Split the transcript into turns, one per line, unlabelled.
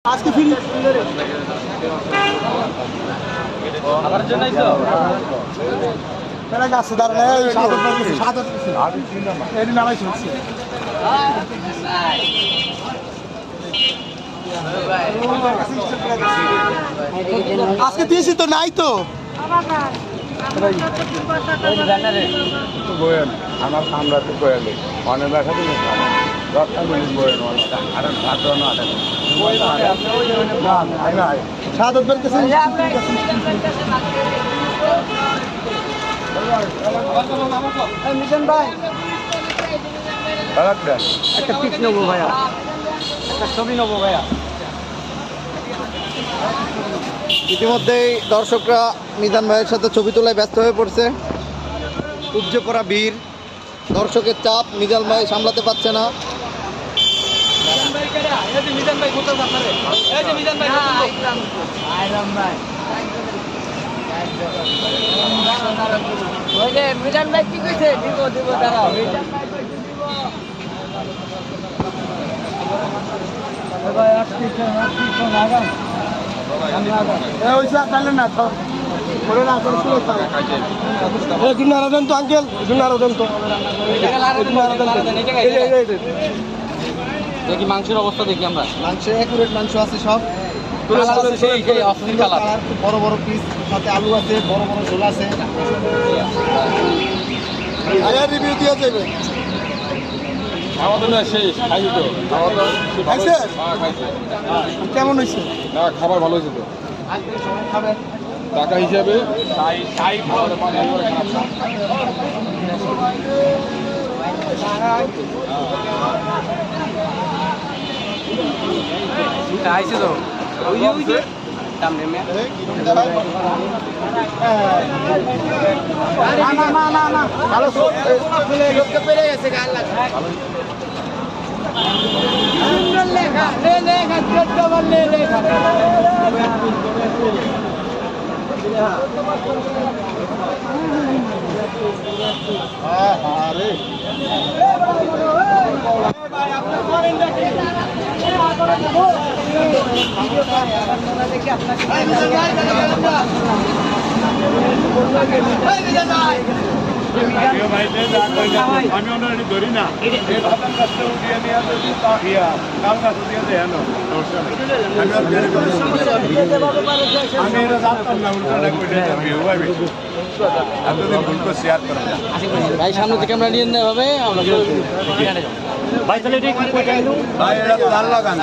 আজকে ফ্রি
আবার জন্য আইছো
মেলা গাছে দাঁড়ানো এই সাদত বাজছে সাদত এর নামাই শুনছি আজকে দিয়েছি তো নাই তো
আমার সামলাতে বয়ালে অনেক দেখা দিলে 10টা মিনিট বয়াল আর 18
সাদত বাজছে মিজান ভাই একটা পিক নেবো ভাইয়া একটা ছবি নেবো ভাইয়া
ইতিমধ্যেই দর্শকরা মিজান ভাইয়ের সাথে ছবি তোলায় ব্যস্ত হয়ে পড়ছে। উপচে পড়া ভিড়, দর্শকের চাপ মিজান ভাই সামলাতে পারছে না।
মিজান ভাই কি কইছে দিব দিব দাঁড়াও
দেন তো আঙ্কেল দেন তো
দেখি মাংসের অবস্থা দেখি আমরা
মাংসে অ্যাকুরেট মাংস আছে সব, বড় বড় পিস, সাথে আলু আছে, বড় বড় ঝোল আছে। রিভিউ দিয়ে যাবে।
আমাদের না শেষ খাইছি তো
খাইছে? কেমন হয়েছে?
না খাবার ভালো হয়েছে তো টাকা হিসাবে
আইছে তো ওই যে দাম নেমে
না ভালো
লোককে পেরে গেছে গাল লাগা লেখা লেখা চোদ্দ বললে লেখা
আরে
আমি অন্য ধরি না আমি এটা জানতাম না এতদিন ভুল করে শেয়ার করা
ভাই সামনে থেকে আমরা নিয়ে নেওয়া হবে আমরা ভাই তাহলে
ভাই এটা তো লাগান